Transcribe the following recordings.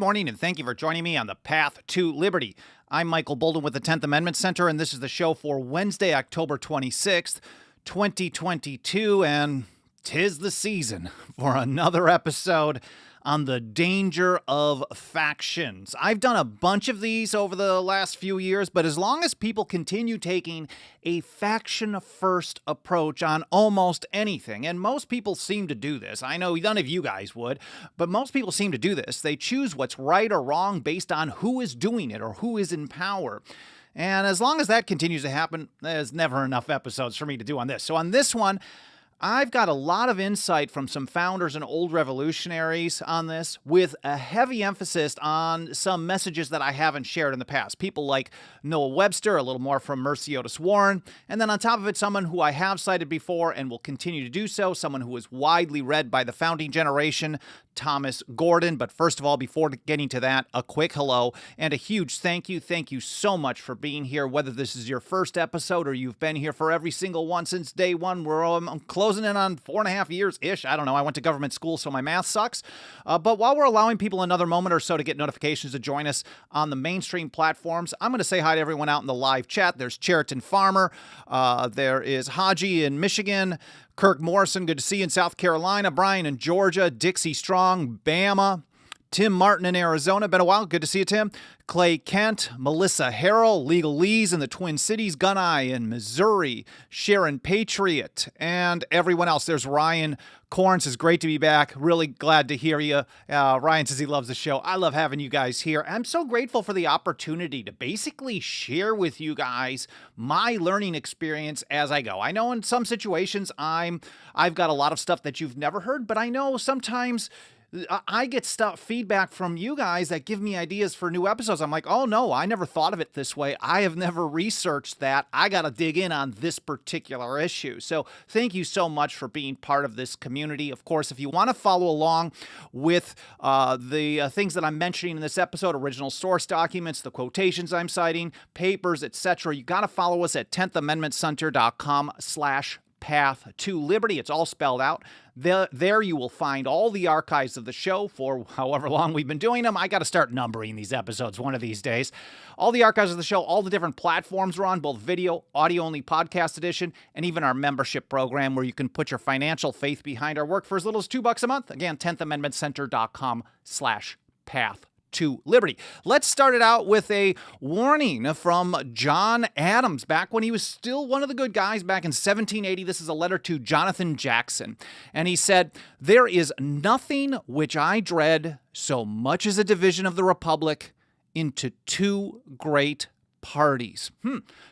morning, and thank you for joining me on the Path to Liberty. I'm Michael Bolden with the 10th Amendment Center, and this is the show for Wednesday, October 26th, 2022, and 'tis the season for another episode on the danger of factions. I've done a bunch of these over the last few years, but as long as people continue taking a faction-first approach on almost anything, and most people seem to do this, I know none of you guys would, but most people seem to do this. They choose what's right or wrong based on who is doing it or who is in power. And as long as that continues to happen, there's never enough episodes for me to do on this. So on this one, I've got a lot of insight from some founders and old revolutionaries on this, with a heavy emphasis on some messages that I haven't shared in the past. People like Noah Webster, a little more from Mercy Otis Warren, and then on top of it, someone who I have cited before and will continue to do so, someone who was widely read by the founding generation, Thomas Gordon. But first of all, before getting to that, a quick hello and a huge thank you. Thank you so much for being here, whether this is your first episode or you've been here for every single one since day one. I'm closing in on 4.5 years-ish. I don't know. I went to government school, so my math sucks. But while we're allowing people another moment or so to get notifications to join us on the mainstream platforms, I'm going to say hi to everyone out in the live chat. There's Cheriton Farmer. There is Haji in Michigan. Kirk Morrison, good to see you in South Carolina. Brian in Georgia. Dixie Strong, Bama. Tim Martin in Arizona. Been a while. Good to see you, Tim. Clay Kent, Melissa Harrell, Legal Lee's in the Twin Cities, Guneye in Missouri, Sharon Patriot, and everyone else. There's Ryan Corns. It's great to be back. Really glad to hear you. Ryan says he loves the show. I love having you guys here. I'm so grateful for the opportunity to basically share with you guys my learning experience as I go. I know in some situations I've got a lot of stuff that you've never heard, but I know sometimes I get feedback from you guys that give me ideas for new episodes. I'm like, oh no, I never thought of it this way. I have never researched that. I got to dig in on this particular issue. So thank you so much for being part of this community. Of course, if you want to follow along with the things that I'm mentioning in this episode, original source documents, the quotations I'm citing, papers, etc., you got to follow us at 10thamendmentcenter.com/Path to Liberty. It's all spelled out. There you will find all the archives of the show for however long we've been doing them. I got to start numbering these episodes one of these days. All the archives of the show, all the different platforms we're on, both video, audio-only podcast edition, and even our membership program where you can put your financial faith behind our work for as little as $2 a month. Again, 10thamendmentcenter.com/Path to Liberty. Let's start it out with a warning from John Adams back when he was still one of the good guys back in 1780. This is a letter to Jonathan Jackson. And he said, "There is nothing which I dread so much as a division of the Republic into two great parties."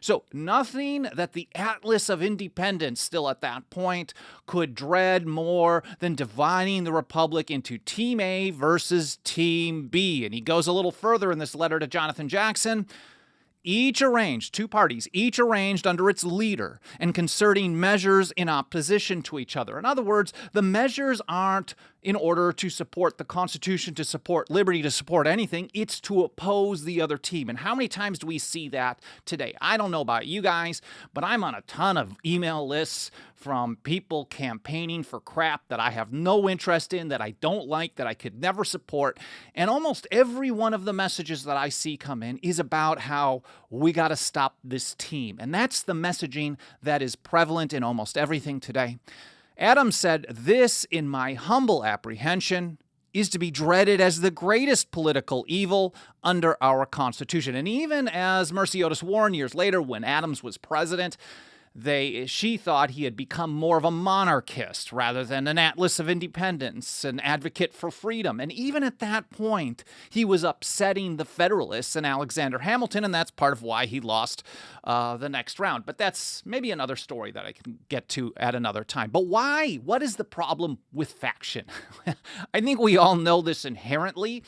So nothing that the Atlas of Independence still at that point could dread more than dividing the Republic into Team A versus Team B. And he goes a little further in this letter to Jonathan Jackson. Two parties, each arranged under its leader and concerting measures in opposition to each other. In other words, the measures aren't in order to support the Constitution, to support liberty, to support anything. It's to oppose the other team. And how many times do we see that today? I don't know about you guys, but I'm on a ton of email lists from people campaigning for crap that I have no interest in, that I don't like, that I could never support. And almost every one of the messages that I see come in is about how we got to stop this team. And that's the messaging that is prevalent in almost everything today. Adams said, "This, in my humble apprehension, is to be dreaded as the greatest political evil under our Constitution." And even as Mercy Otis Warren years later, when Adams was president, she thought he had become more of a monarchist rather than an Atlas of Independence, an advocate for freedom. And even at that point, he was upsetting the Federalists and Alexander Hamilton, and that's part of why he lost the next round. But that's maybe another story that I can get to at another time. But why? What is the problem with faction? I think we all know this inherently.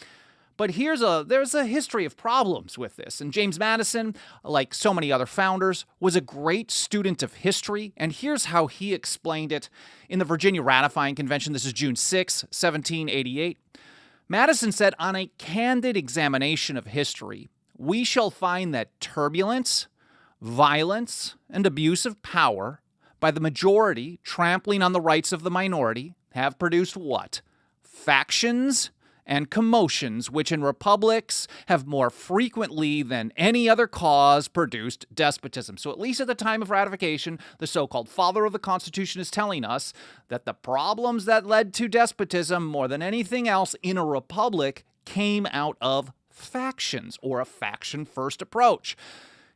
But there's a history of problems with this. And James Madison, like so many other founders, was a great student of history. And here's how he explained it in the Virginia Ratifying Convention. This is June 6, 1788. Madison said, "On a candid examination of history, we shall find that turbulence, violence, and abuse of power by the majority trampling on the rights of the minority have produced what? Factions and commotions, which in republics have more frequently than any other cause produced despotism. So at least at the time of ratification, the so-called father of the Constitution is telling us that the problems that led to despotism more than anything else in a republic came out of factions, or a faction-first approach.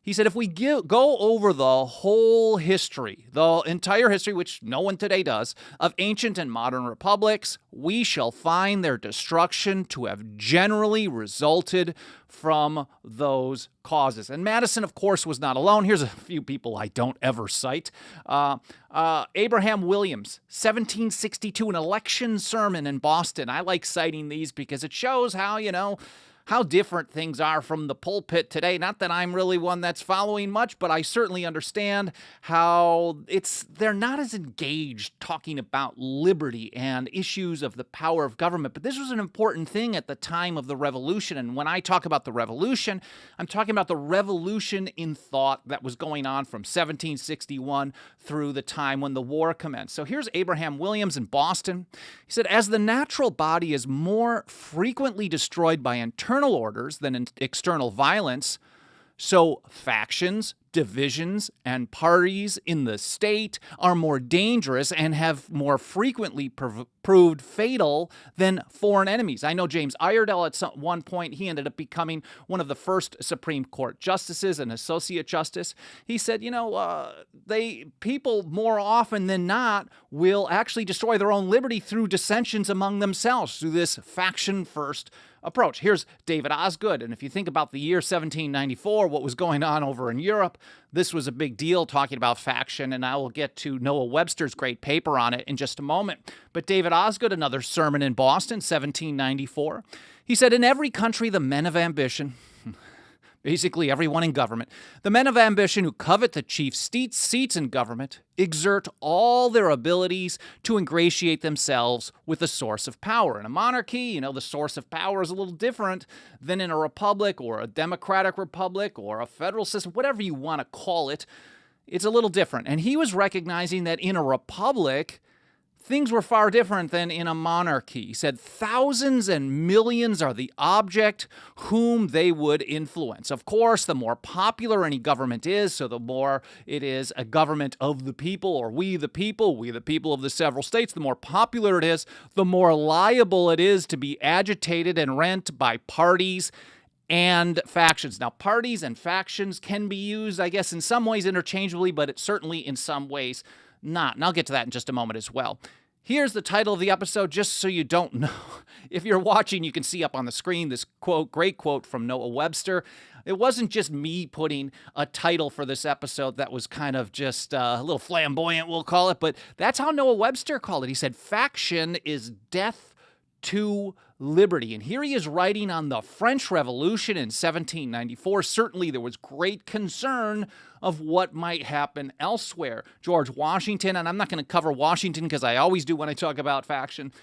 He said, if we go over the whole history, the entire history, which no one today does, of ancient and modern republics, we shall find their destruction to have generally resulted from those causes. And Madison, of course, was not alone. Here's a few people I don't ever cite. Abraham Williams, 1762, an election sermon in Boston. I like citing these because it shows how different things are from the pulpit today. Not that I'm really one that's following much, but I certainly understand how they're not as engaged talking about liberty and issues of the power of government. But this was an important thing at the time of the Revolution. And when I talk about the Revolution, I'm talking about the revolution in thought that was going on from 1761 through the time when the war commenced. So here's Abraham Williams in Boston. He said, as the natural body is more frequently destroyed by internal orders than in external violence, so factions, divisions, and parties in the state are more dangerous and have more frequently proved fatal than foreign enemies. I know James Iredell at one point, he ended up becoming one of the first Supreme Court justices, an associate justice. He said, people more often than not will actually destroy their own liberty through dissensions among themselves, through this faction-first approach. Here's David Osgood, and if you think about the year 1794, what was going on over in Europe, this was a big deal, talking about faction, and I will get to Noah Webster's great paper on it in just a moment. But David Osgood, another sermon in Boston, 1794, he said, in every country the men of ambition, basically everyone in government, the men of ambition who covet the chief seats in government exert all their abilities to ingratiate themselves with the source of power. In a monarchy, the source of power is a little different than in a republic or a democratic republic or a federal system, whatever you want to call it. It's a little different. And he was recognizing that in a republic, things were far different than in a monarchy. He said thousands and millions are the object whom they would influence. Of course, the more popular any government is, so the more it is a government of the people, or we the people of the several states, the more popular it is, the more liable it is to be agitated and rent by parties and factions. Now, parties and factions can be used, I guess, in some ways interchangeably, but it's certainly in some ways not. And I'll get to that in just a moment as well. Here's the title of the episode, just so you don't know. If you're watching, you can see up on the screen this quote, great quote from Noah Webster. It wasn't just me putting a title for this episode that was kind of just a little flamboyant, we'll call it, but that's how Noah Webster called it. He said, faction is death to liberty. And here he is writing on the French Revolution in 1794. Certainly there was great concern of what might happen elsewhere. George Washington, and I'm not going to cover Washington because I always do when I talk about faction.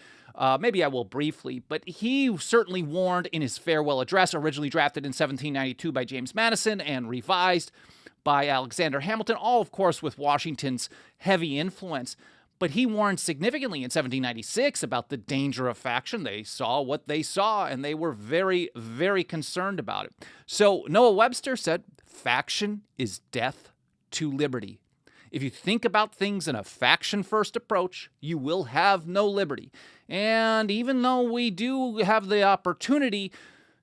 Maybe I will briefly, but he certainly warned in his farewell address, originally drafted in 1792 by James Madison and revised by Alexander Hamilton, all, of course, with Washington's heavy influence. But he warned significantly in 1796 about the danger of faction. They saw what they saw, and they were very, very concerned about it. So Noah Webster said, faction is death to liberty. If you think about things in a faction-first approach, you will have no liberty. And even though we do have the opportunity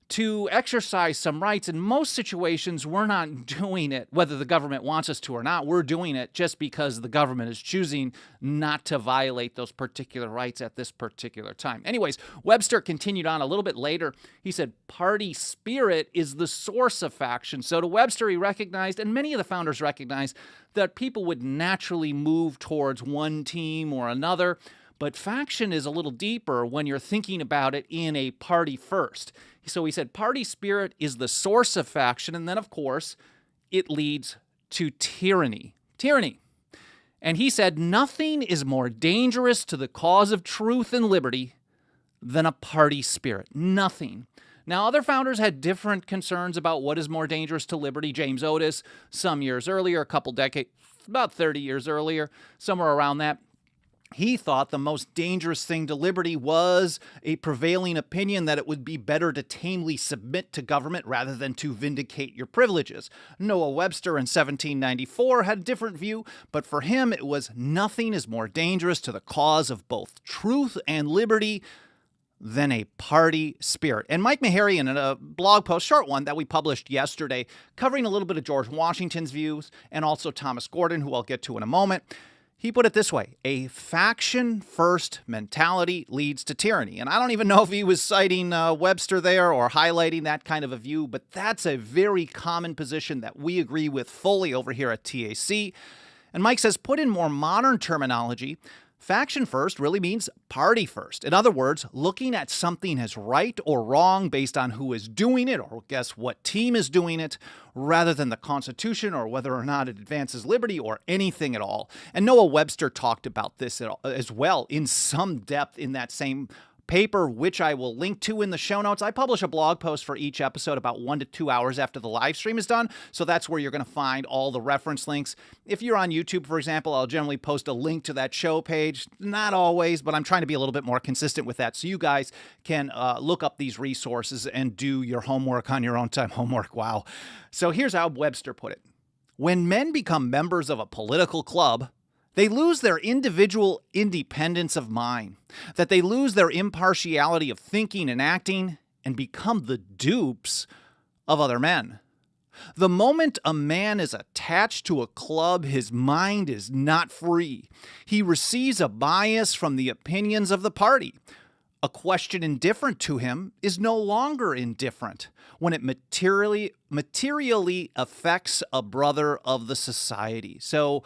to exercise some rights, in most situations, we're not doing it, whether the government wants us to or not. We're doing it just because the government is choosing not to violate those particular rights at this particular time. Anyways, Webster continued on a little bit later. He said, party spirit is the source of faction. So to Webster, he recognized, and many of the founders recognized, that people would naturally move towards one team or another. But faction is a little deeper when you're thinking about it in a party first. So he said party spirit is the source of faction, and then, of course, it leads to tyranny. Tyranny. And he said nothing is more dangerous to the cause of truth and liberty than a party spirit. Nothing. Now, other founders had different concerns about what is more dangerous to liberty. James Otis, some years earlier, a couple decades, about 30 years earlier, somewhere around that, He thought the most dangerous thing to liberty was a prevailing opinion that it would be better to tamely submit to government rather than to vindicate your privileges. Noah Webster in 1794 had a different view, but for him it was nothing is more dangerous to the cause of both truth and liberty than a party spirit. And Mike Meharry, in a blog post, short one that we published yesterday, covering a little bit of George Washington's views and also Thomas Gordon, who I'll get to in a moment, he put it this way: a faction-first mentality leads to tyranny. And I don't even know if he was citing Webster there or highlighting that kind of a view, but that's a very common position that we agree with fully over here at TAC. And Mike says, put in more modern terminology, faction first really means party first. In other words, looking at something as right or wrong based on who is doing it or guess what team is doing it, rather than the Constitution or whether or not it advances liberty or anything at all. And Noah Webster talked about this as well in some depth in that same paper, which I will link to in the show notes. I publish a blog post for each episode about 1 to 2 hours after the live stream is done, so that's where you're going to find all the reference links. If you're on YouTube, for example, I'll generally post a link to that show page. Not always, but I'm trying to be a little bit more consistent with that so you guys can look up these resources and do your homework on your own time. Homework, wow. So here's how Webster put it. When men become members of a political club, they lose their individual independence of mind, that they lose their impartiality of thinking and acting, and become the dupes of other men. The moment a man is attached to a club, his mind is not free. He receives a bias from the opinions of the party. A question indifferent to him is no longer indifferent when it materially affects a brother of the society. So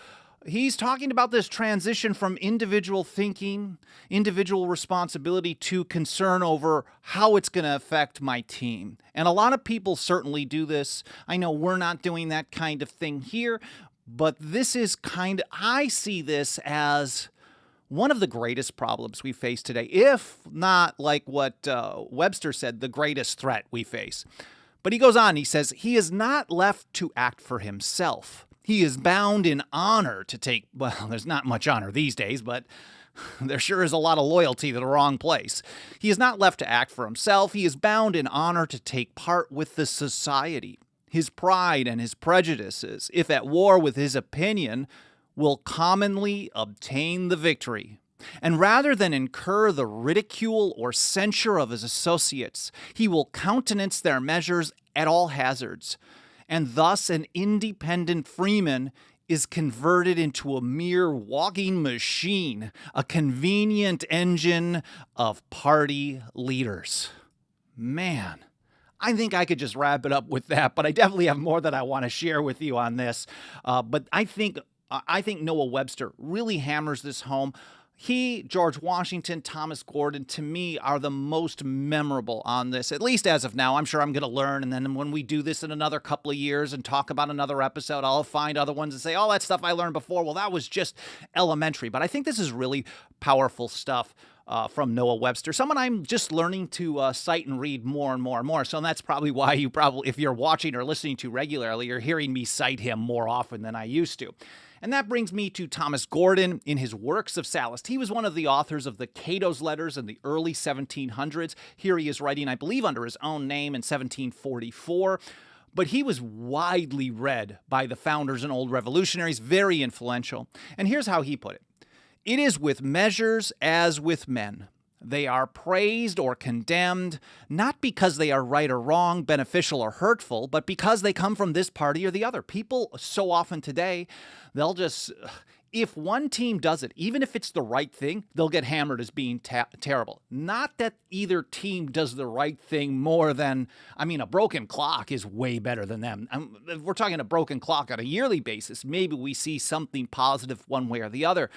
he's talking about this transition from individual thinking, individual responsibility to concern over how it's going to affect my team. And a lot of people certainly do this. I know we're not doing that kind of thing here, but this is I see this as one of the greatest problems we face today, if not like what Webster said, the greatest threat we face. But he goes on, he says, he is not left to act for himself. He is bound in honor to take, well, there's not much honor these days, but there sure is a lot of loyalty to the wrong place. He is not left to act for himself. He is bound in honor to take part with the society. His pride and his prejudices, if at war with his opinion, will commonly obtain the victory. And rather than incur the ridicule or censure of his associates, he will countenance their measures at all hazards. And thus an independent freeman is converted into a mere walking machine, a convenient engine of party leaders. Man, I think I could just wrap it up with that, but I definitely have more that I want to share with you on this. But I think Noah Webster really hammers this home. He, George Washington, Thomas Gordon, to me, are the most memorable on this, at least as of now. I'm sure I'm going to learn, and then when we do this in another couple of years and talk about another episode, I'll find other ones and say, oh, that stuff I learned before, well, that was just elementary. But I think this is really powerful stuff from Noah Webster, someone I'm just learning to cite and read more and more and more. So that's probably why if you're watching or listening to regularly, you're hearing me cite him more often than I used to. And that brings me to Thomas Gordon in his Works of Sallust. He was one of the authors of the Cato's Letters in the early 1700s. Here he is writing, I believe, under his own name in 1744. But he was widely read by the founders and old revolutionaries, very influential. And here's how he put it. It is with measures as with men. They are praised or condemned, not because they are right or wrong, beneficial or hurtful, but because they come from this party or the other. People so often today, they'll just, if one team does it, even if it's the right thing, they'll get hammered as being terrible. Not that either team does the right thing more than, a broken clock is way better than them. If we're talking a broken clock on a yearly basis, maybe we see something positive one way or the other.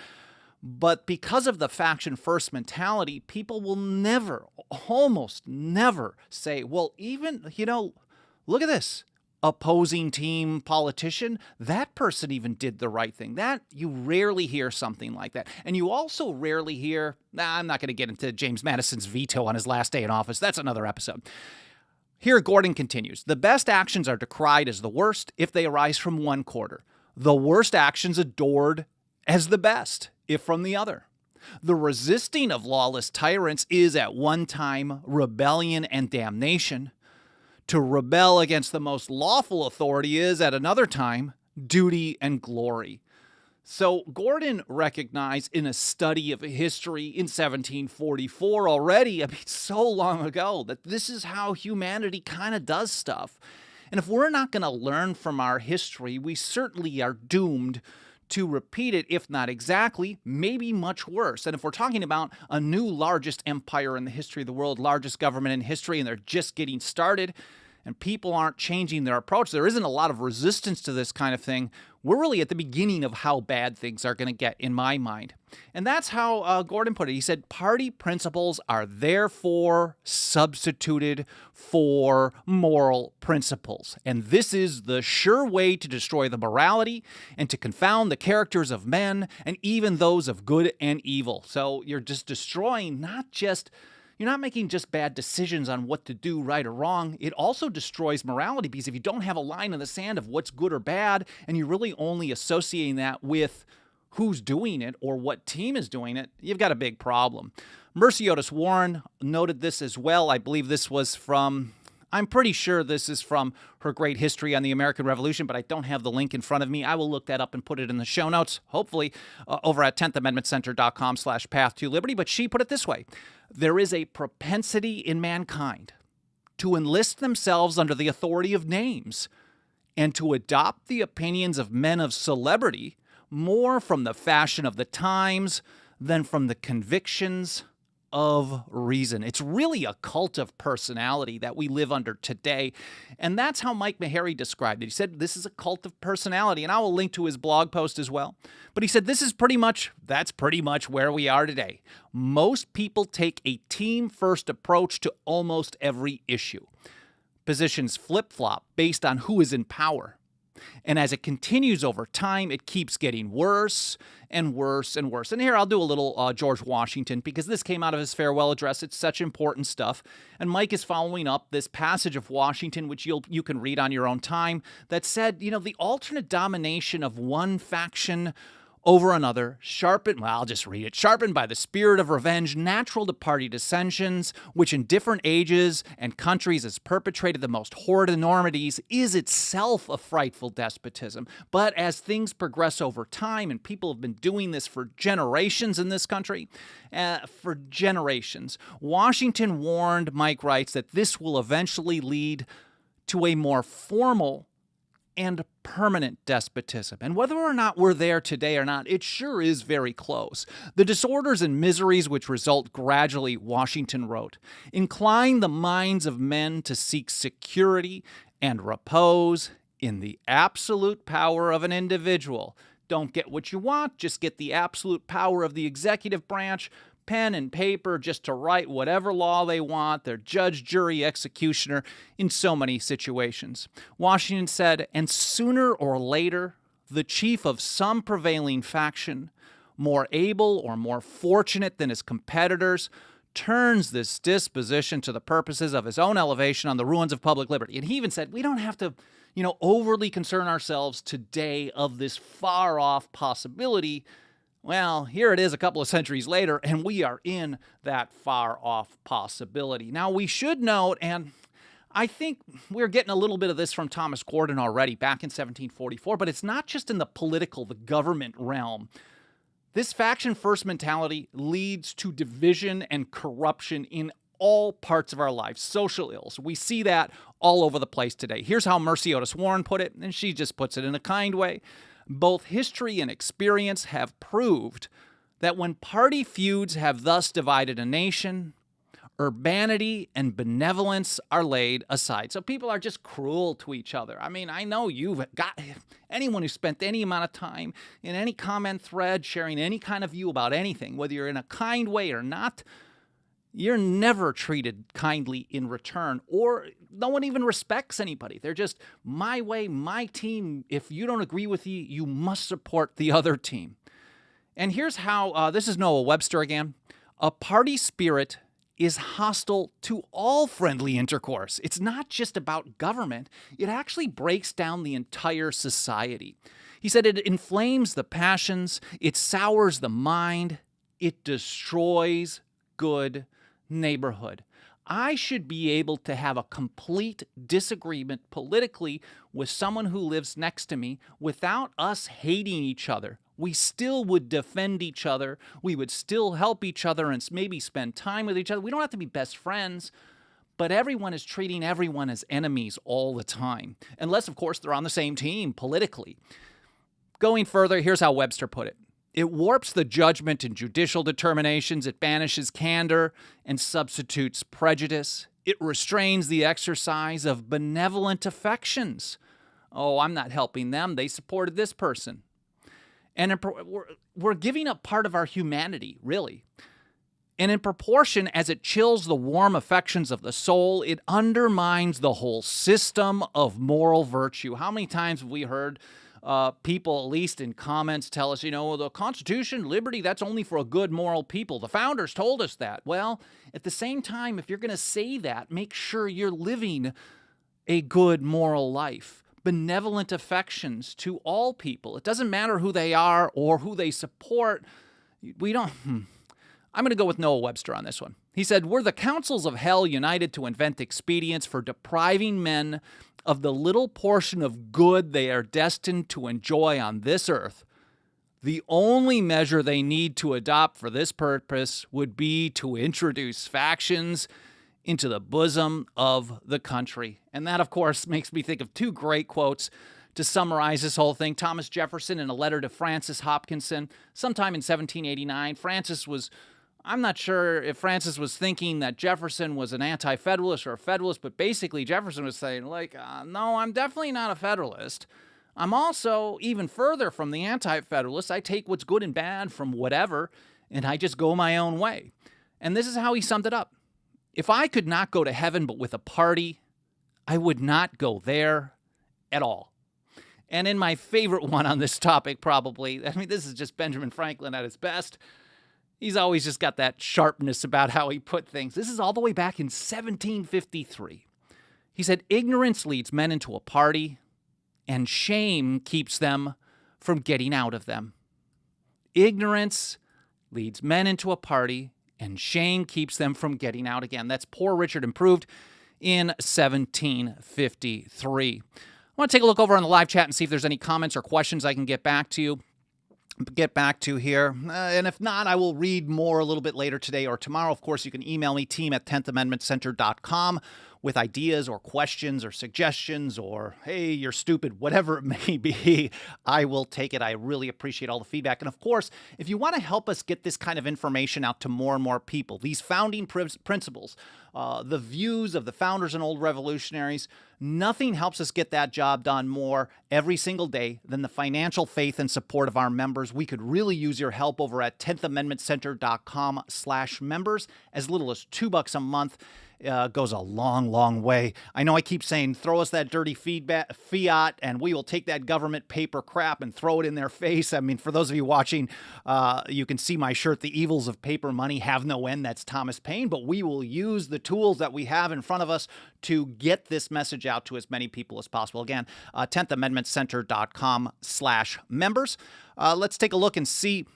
But because of the faction-first mentality, people will never, almost never say, well, even, look at this. Opposing team politician, that person even did the right thing. That, you rarely hear something like that. And you also rarely hear, I'm not going to get into James Madison's veto on his last day in office. That's another episode. Here, Gordon continues, the best actions are decried as the worst if they arise from one quarter. The worst actions adored as the best if from the other. The resisting of lawless tyrants is at one time rebellion and damnation. To rebel against the most lawful authority is at another time duty and glory. So Gordon recognized in a study of history in 1744 already, so long ago, that this is how humanity kind of does stuff. And if we're not going to learn from our history, we certainly are doomed to repeat it, if not exactly, maybe much worse. And if we're talking about a new largest empire in the history of the world, largest government in history, and they're just getting started, and people aren't changing their approach, there isn't a lot of resistance to this kind of thing, we're really at the beginning of how bad things are going to get, in my mind. And that's how Gordon put it. He said, party principles are therefore substituted for moral principles. And this is the sure way to destroy the morality and to confound the characters of men and even those of good and evil. So you're just destroying you're not making just bad decisions on what to do, right or wrong. It also destroys morality, because if you don't have a line in the sand of what's good or bad, and you're really only associating that with who's doing it or what team is doing it, you've got a big problem. Mercy Otis Warren noted this as well. I believe this was I'm pretty sure this is from her great history on the American Revolution, but I don't have the link in front of me. I will look that up and put it in the show notes, hopefully, over at 10thamendmentcenter.com/path-to-liberty. But she put it this way: there is a propensity in mankind to enlist themselves under the authority of names and to adopt the opinions of men of celebrity more from the fashion of the times than from the convictions of reason. It's really a cult of personality that we live under today. And that's how Mike Meharry described it. He said, this is a cult of personality. And I will link to his blog post as well. But he said, that's pretty much where we are today. Most people take a team-first approach to almost every issue. Positions flip-flop based on who is in power. And as it continues over time, it keeps getting worse and worse and worse. And here I'll do a little George Washington, because this came out of his farewell address. It's such important stuff. And Mike is following up this passage of Washington, which you can read on your own time, that said, the alternate domination of one faction over another, sharpened by the spirit of revenge, natural to party dissensions, which in different ages and countries has perpetrated the most horrid enormities, is itself a frightful despotism. But as things progress over time, and people have been doing this for generations in this country, Washington warned, Mike writes, that this will eventually lead to a more formal and permanent despotism. And whether or not we're there today or not, it sure is very close. The disorders and miseries which result gradually, Washington wrote, incline the minds of men to seek security and repose in the absolute power of an individual. Don't get what you want, just get the absolute power of the executive branch, pen and paper just to write whatever law they want. They're judge, jury, executioner in so many situations. Washington said, and sooner or later, the chief of some prevailing faction, more able or more fortunate than his competitors, turns this disposition to the purposes of his own elevation on the ruins of public liberty. And he even said, we don't have to, overly concern ourselves today of this far-off possibility. Well, here it is a couple of centuries later, and we are in that far-off possibility. Now, we should note, and I think we're getting a little bit of this from Thomas Gordon already back in 1744, but it's not just in the government realm. This faction-first mentality leads to division and corruption in all parts of our lives, social ills. We see that all over the place today. Here's how Mercy Otis Warren put it, and she just puts it in a kind way. Both history and experience have proved that when party feuds have thus divided a nation, urbanity and benevolence are laid aside. So people are just cruel to each other. I know you've got anyone who spent any amount of time in any comment thread sharing any kind of view about anything, whether you're in a kind way or not, you're never treated kindly in return, or no one even respects anybody. They're just my way, my team. If you don't agree with me, you must support the other team. And here's how, this is Noah Webster again. A party spirit is hostile to all friendly intercourse. It's not just about government. It actually breaks down the entire society. He said it inflames the passions, it sours the mind, it destroys good neighborhood. I should be able to have a complete disagreement politically with someone who lives next to me without us hating each other. We still would defend each other. We would still help each other and maybe spend time with each other. We don't have to be best friends, but everyone is treating everyone as enemies all the time, unless, of course, they're on the same team politically. Going further, here's how Webster put it. It warps the judgment in judicial determinations. It banishes candor and substitutes prejudice. It restrains the exercise of benevolent affections. Oh, I'm not helping them. They supported this person. And we're giving up part of our humanity, really. And in proportion as it chills the warm affections of the soul, it undermines the whole system of moral virtue. How many times have we heard people, at least in comments, tell us, the Constitution, liberty, that's only for a good moral people. The founders told us that. Well, at the same time, if you're going to say that, make sure you're living a good moral life. Benevolent affections to all people. It doesn't matter who they are or who they support. I'm going to go with Noah Webster on this one. He said, "Were the councils of hell united to invent expedients for depriving men of the little portion of good they are destined to enjoy on this earth, the only measure they need to adopt for this purpose would be to introduce factions into the bosom of the country." And that, of course, makes me think of two great quotes to summarize this whole thing. Thomas Jefferson, in a letter to Francis Hopkinson, sometime in 1789, I'm not sure if Francis was thinking that Jefferson was an anti-federalist or a federalist, but basically Jefferson was saying, no, I'm definitely not a federalist. I'm also even further from the anti-federalist. I take what's good and bad from whatever, and I just go my own way. And this is how he summed it up. If I could not go to heaven but with a party, I would not go there at all. And in my favorite one on this topic, probably, this is just Benjamin Franklin at his best. He's always just got that sharpness about how he put things. This is all the way back in 1753. He said, "Ignorance leads men into a party, and shame keeps them from getting out of them." Ignorance leads men into a party, and shame keeps them from getting out again. That's Poor Richard Improved in 1753. I want to take a look over on the live chat and see if there's any comments or questions I can get back to here. And if not, I will read more a little bit later today or tomorrow. Of course, you can email me, team@10thamendmentcenter.com, with ideas or questions or suggestions or, hey, you're stupid, whatever it may be. I will take it. I really appreciate all the feedback. And of course, if you want to help us get this kind of information out to more and more people, these founding principles, the views of the founders and old revolutionaries, nothing helps us get that job done more every single day than the financial faith and support of our members. We could really use your help over at 10thamendmentcenter.com/members. As little as $2 a month goes a long, long way. I know I keep saying, throw us that dirty fiat and we will take that government paper crap and throw it in their face. For those of you watching, you can see my shirt, "The Evils of Paper Money Have No End." That's Thomas Paine. But we will use the tools that we have in front of us to get this message out to as many people as possible. Again, 10thamendmentcenter.com/members. Let's take a look and see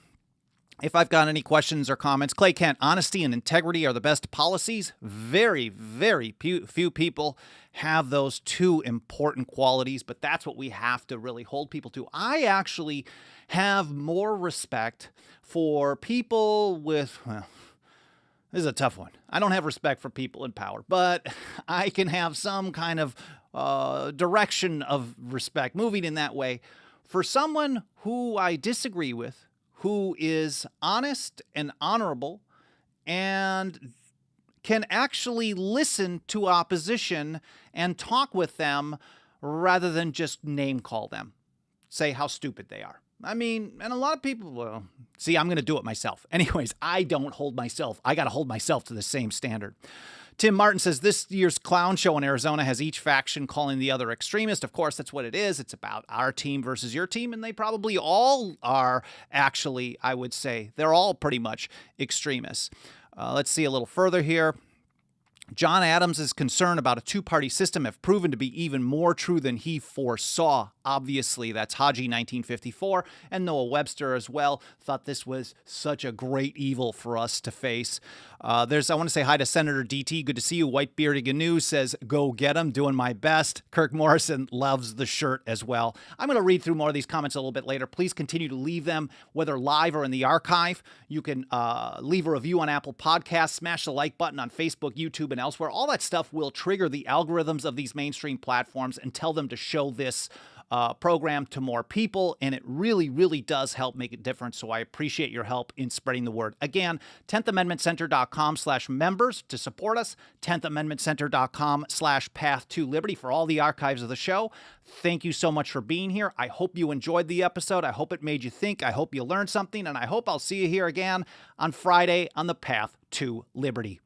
if I've got any questions or comments. Clay Kent, "Honesty and integrity are the best policies." Very, very few people have those two important qualities, but that's what we have to really hold people to. I actually have more respect for people with, this is a tough one. I don't have respect for people in power, but I can have some kind of direction of respect, moving in that way, for someone who I disagree with, who is honest and honorable and can actually listen to opposition and talk with them rather than just name call them, say how stupid they are. And a lot of people, well, see, I'm going to do it myself. Anyways, I got to hold myself to the same standard. Tim Martin says, "This year's clown show in Arizona has each faction calling the other extremist." Of course, that's what it is. It's about our team versus your team, and they probably all are actually, I would say, they're all pretty much extremists. Let's see a little further here. John Adams' concern about a two-party system have proven to be even more true than he foresaw. Obviously, that's Haji 1954, and Noah Webster as well thought this was such a great evil for us to face. I want to say hi to Senator DT. Good to see you. White Bearded Gnu says, go get him, doing my best. Kirk Morrison loves the shirt as well. I'm going to read through more of these comments a little bit later. Please continue to leave them, whether live or in the archive. You can leave a review on Apple Podcasts, smash the like button on Facebook, YouTube, and elsewhere. All that stuff will trigger the algorithms of these mainstream platforms and tell them to show this program to more people, and it really, really does help make a difference, so I appreciate your help in spreading the word. Again, 10thamendmentcenter.com/members to support us, 10thamendmentcenter.com/path-to-liberty for all the archives of the show. Thank you so much for being here. I hope you enjoyed the episode. I hope it made you think. I hope you learned something, and I hope I'll see you here again on Friday on the Path to Liberty.